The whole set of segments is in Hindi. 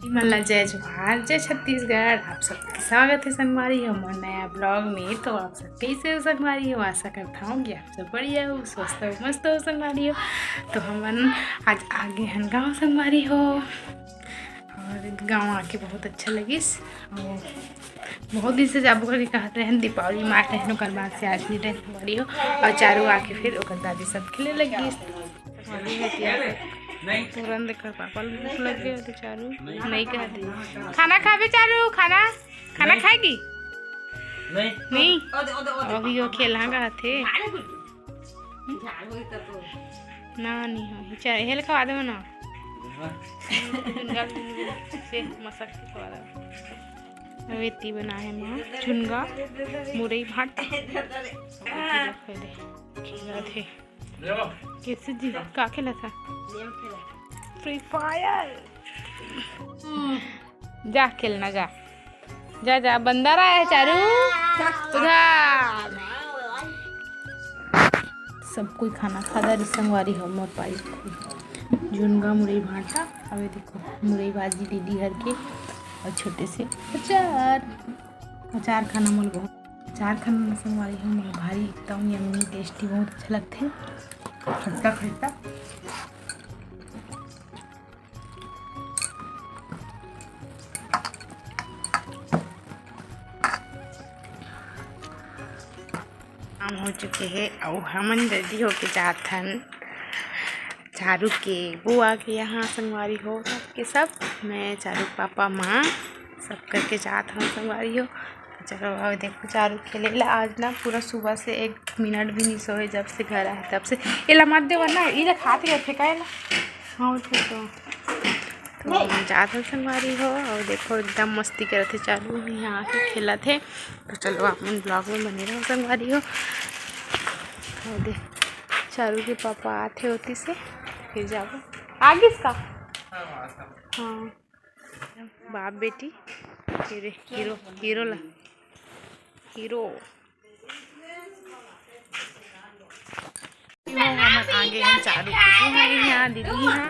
मल्ला जय जोहार जय छत्तीसगढ़। आप सबका स्वागत है संगवारी हमारे नया ब्लॉग में। तो आप सब कैसे हो संगवारी हो? आशा करता हूँ कि आप सब बढ़िया हो, स्वस्थ हो, मस्त हो संगवारी हो। तो हम आज आगे हैं गाँव संगवारी हो, और गाँव आके बहुत अच्छा लगिस। और बहुत दिन से जाबू करके कहते हैं दीपावली मार रहे ओकर बाद से आज नहीं रहे संगवारी हो। और चारों आके फिर ओकर दादी सब खेले लगी तुरंत देखकर पापा भूख लग गया तो चारू नहीं कहते खाना खावे। चारू खाना खाना खाएगी नहीं अभी वो खेला गए थे ना नहीं हो चाहे हेल खवा दो ना से मसक खवा दो। वेती बना है माँ झुनगा मुरई भाट थे कैसे जी का खेला था फ्री फायर। जा खेलना जा जा जा बंदर आया है चारू उधर। सब कोई खाना खाता संगवारी हो मोर पाई झुनगा मुरई भाटा। अबे देखो मुरई भाजी दीदी हर के और छोटे से अचार खाना मोल बहुत अचार खाना संगवारी हो मोल भारी एकदम यम्मी टेस्टी बहुत अच्छा लगते हैं खट्टा खट्टा। हम हो चुके हैं और हमन रेडी होके जात हन चारू के बुआ के यहाँ संगवारी हो सबके सब। मैं चारू पापा माँ सब करके जात हूँ संगवारी हो। चलो अब देखो चारू खेले ला आज ना पूरा सुबह से 1 मिनट भी नहीं सोए जब से घर आए तब से। ये मत दे वरना ये खाते रहे फेंकाए ला। हाँ तो जात हूँ संगवारी हो और देखो एकदम मस्ती करे थे चारू यहाँ आके खेला थे। तो चलो आप मन ब्लॉग में बने रहो संगवारी हो। और देख चारू के पापा आते होती से फिर जाओ आगे इसका हाँ बाप बेटी फिर हीरो हीरो ला हीरो हम आगे हैं चारू के यहाँ दीदी यहाँ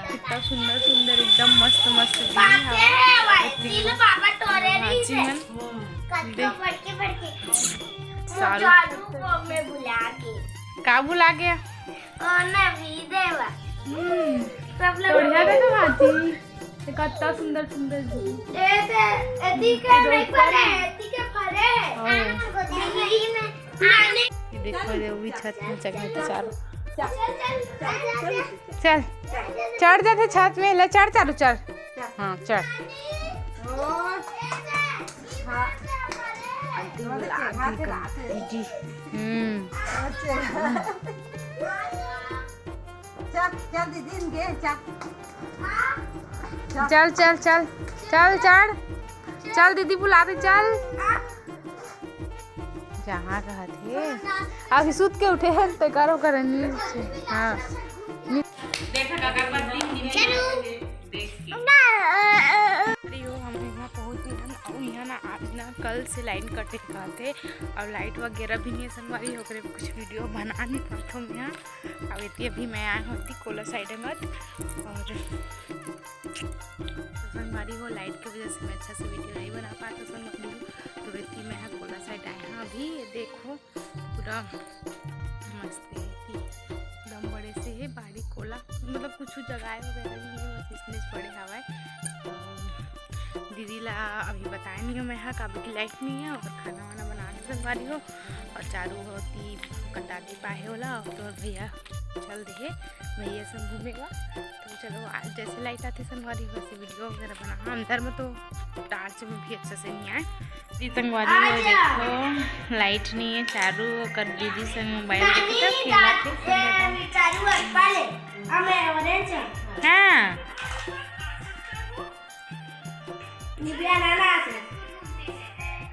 कितना सुंदर सुंदर एकदम मस्त मस्त का भुला गया कितना सुंदर सुंदर देखो भी छत में जगह चारों चल चढ़ जाते छत में ले चढ़ चालू चढ़ हाँ चढ़ चल चल चल चल चढ़ चल दीदी बुला दे चल जहाँ कहते अभी सूत के उठे हैं तो करो करनी हाँ यहाँ ना आज ना कल से लाइन कटे थे और लाइट वगैरह भी नहीं है संगवारी हो करे कुछ वीडियो बना नहीं पाता हूँ यहाँ। अब इतनी अभी मैं आई होती कोला साइड में और संगवारी हो लाइट की वजह से मैं अच्छा से वीडियो नहीं बना पाता संगवारी हो। तो इतनी मैं यहाँ कोला साइड आए हैं अभी ये देखो पूरा मस्त है एकदम बड़े से है बाड़ी कोला मतलब कुछ जगह वगैरह नहीं है बस इसमें पड़े हवा। दीदी ला अभी बताया नहीं हो मैं यहाँ काबू की लाइट नहीं है और खाना वाना बनाने संगवारी हो। और चारू होती कटाती पाए होला तो भैया चल रहे भैया सब घूमेगा। तो चलो आज जैसे लाइट आती संगवारी हो वैसे वीडियो वगैरह बना अंदर में तो टार्च में भी अच्छे से नहीं आए। दीदी संगवारी हो देखो लाइट नहीं है चारू कर दीदी संग मोबाइल देखे तब खेला हाँ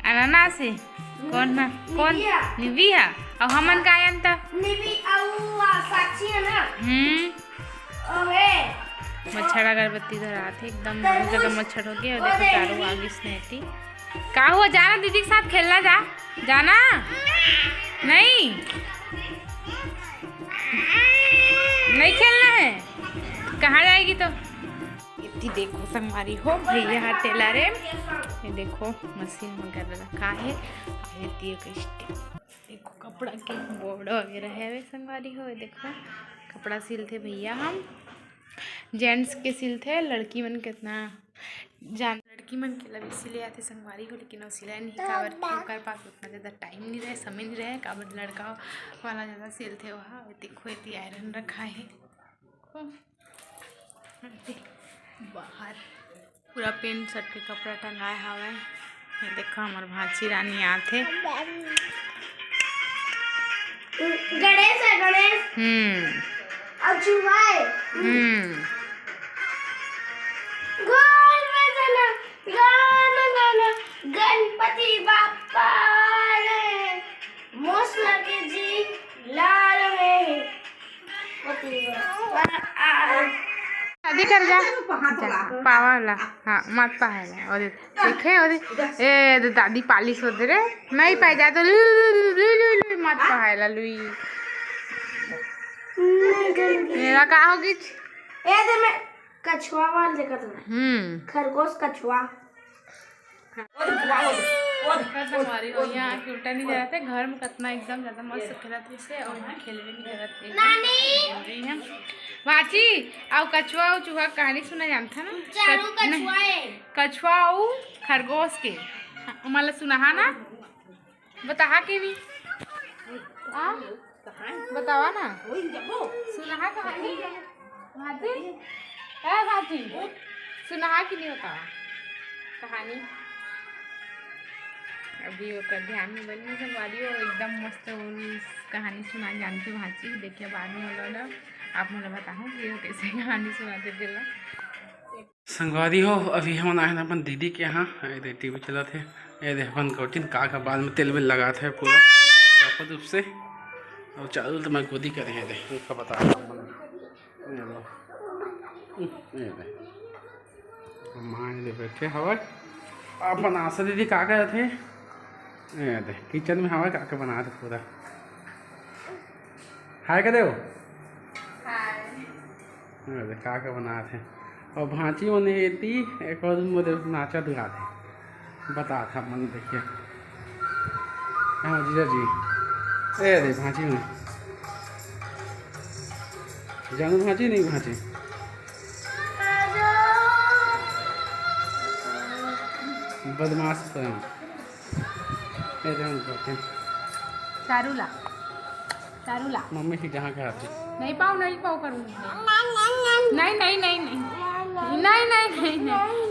अनानास है कौन ना कौन निविया और हमन का आयन था मच्छर अगरबत्ती धरा थे एकदम जगह मच्छर हो गया। और देखो चारों आगे स्नेहती का हुआ जाना दीदी के साथ खेलना जा जाना नहीं नहीं खेलना है कहाँ जाएगी तो ये देखो संगवारी हो भैया टेलर है, ये देखो मशीन वगैरह रखा है, देखो कपड़ा के बोर्ड वगैरह है वे संगवारी हो। देखो कपड़ा सिलते भैया, हम जेंट्स के सिलते, लड़की मन कितना जान लड़की मन के लगे सिले आते संगवारी हो, लेकिन वो सिलाई नहीं काबर ओकर पास उतना ज़्यादा टाइम नहीं रहे, समय नहीं रहे, काबर लड़का वाला ज़्यादा सिलते वहाँ। देखो इतनी आयरन रखा है, बाहर पूरा पेंट शर्ट के कपड़ा टंगाए हवा। ये देखो हमार भांची रानी आते गणेश है, गणेश और चुहाए गोल में जाना गाना गाना गणपति बाप्पा रे मोस लगे जी लाल है शादी कर जा पावाला, हाँ मत पाला और देखे और ए दादी पालिश होते रे नहीं पाए जा तो मत पाला लुई मेरा का होगी ए दे मैं कछुआ वाल देखत हूं, खरगोश कछुआ हमारी यहाँ के उल्टा नहीं जा रहा था, घर में कितना एकदम ज्यादा मस्त खेला थे इसे, और यहाँ खेलने नहीं करते नानी वाची आओ कछुआ और चूहा कहानी सुना जानता ना, कछुआ और खरगोश के मला सुना ना, बता के भी बतावा ना, सुना कहानी भाजी भाजी सुना कि नहीं बतावा कहानी। अभी वो कर ध्यान में बनी संगवारी हो, एकदम मस्त कहानी सुना जानती भाजी, देखिए बाद में बोलो आप मुझे बताओ कि वो कैसे कहानी सुनाते थे। संगवारी हो अभी हम आए अपन दीदी के यहाँ, टीवी चला थे, ये देख अपन कौटिन का बाद में तेल वेल लगा था पूरा प्रॉपर रूप से, और चालू तो मैं गोदी कर रहे थे उसका बता माँ बैठे हवा अपन आशा दीदी का कर थे, किचन में हवा का बना थे पूरा। हाय कर दो का बना थे, और भांची उन्हें थी एक और नाचा दिखा थे बता था मन देखिए। हाँ जीजा जी ए दे भांची में जानू भांची नहीं भांची बदमाश तो चारूला चारूला मम्मी की जहाँ का थी नहीं पाओ करूँगी नहीं नहीं नहीं नहीं नहीं नहीं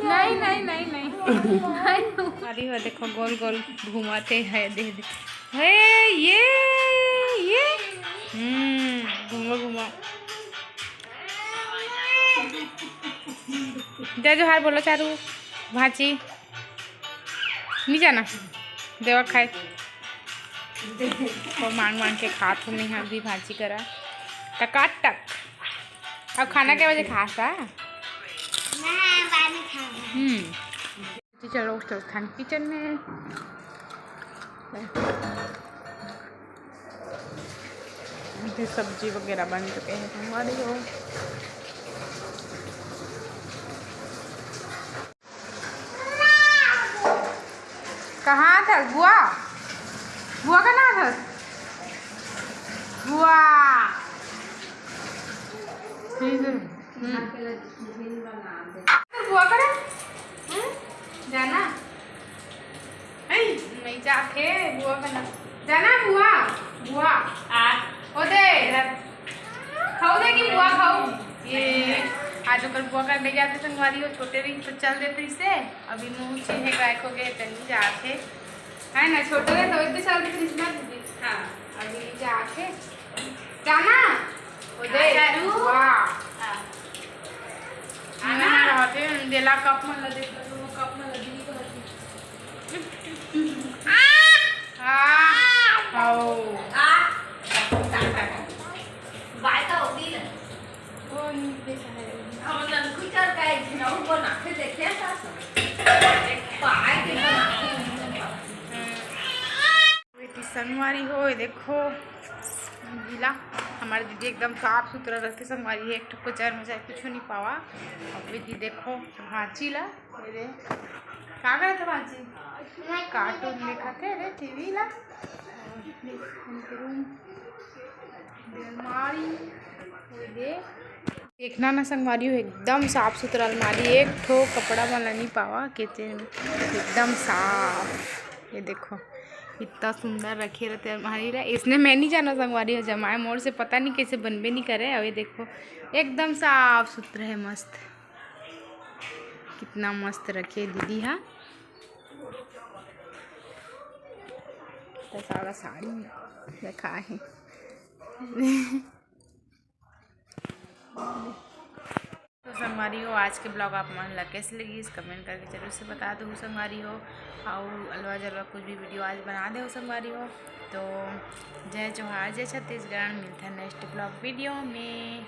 नहीं नहीं नहीं नहीं अरे वो देखो गोल गोल घुमाते हैं, दे दे हे ये घुमा घुमा जय जोहार बोलो चारू भाची नहीं जाना देवा खाए और मांग मांग के खात नहीं हम भी भाजी करा टकाट टक। अब खाना क्या बजे खाता चलो स्थान किचन में सब्जी वगैरह बन चुके हैं हमारे हो। कहाँ था बुआ, बुआ का नाम था बुआ बुआ का जाना नहीं जाके बुआ का नाम जाना बुआ बुआ ओ दे खाओ दे कि बुआ खाओ ये आज ओकर बुआ कर ले जाते संगवारी हो, छोटे भी तो चल देते इसे अभी मुँह चीहे गायक हो गए तनी जाके है ना, छोटे रहे तो इतने चल देते इसमें दीदी। हाँ अभी जाके जाना ओ दे बुआ आना रहते देला कप में लदे तो वो कप में लदी खाओ बाय का होती है वो नहीं देखा है हम लन कुछ कर के जिनो बना के देखे था पाए के बेटी संगवारी हो देखो गीला हमारे दीदी एकदम साफ सुथरा रखते संगवारी है। एक ठो कचर मचार कुछ नहीं पावा। अब दीदी देखो भांची ला मेरे का करे थे भांची कार्टून देखा थे रे टीवी ला रूम अलमारी देखना ना संगवारी हो एकदम साफ सुथरा अलमारी। एक ठो कपड़ा वाला नहीं पावा किचन में एकदम साफ। ये देखो इतना सुंदर रखे रहते अलमारी ला। इसने मैं नहीं जाना संगवारी हो जमाए मोड़ से पता नहीं कैसे बनबे नहीं करे। अब ये देखो एकदम साफ सुथरा है मस्त। कितना मस्त रखे दीदी। हाँ तो सारा साड़ी रखा है। तो संगवारी हो आज के ब्लॉग आप मन लग कैसे लगी इस कमेंट करके जरूर से बता दो संगवारी हो। और अलवा जलवा कुछ भी वीडियो आज बना दे संगवारी हो। तो जय जोहार जय छत्तीसगढ़। मिलता है नेक्स्ट ब्लॉग वीडियो में।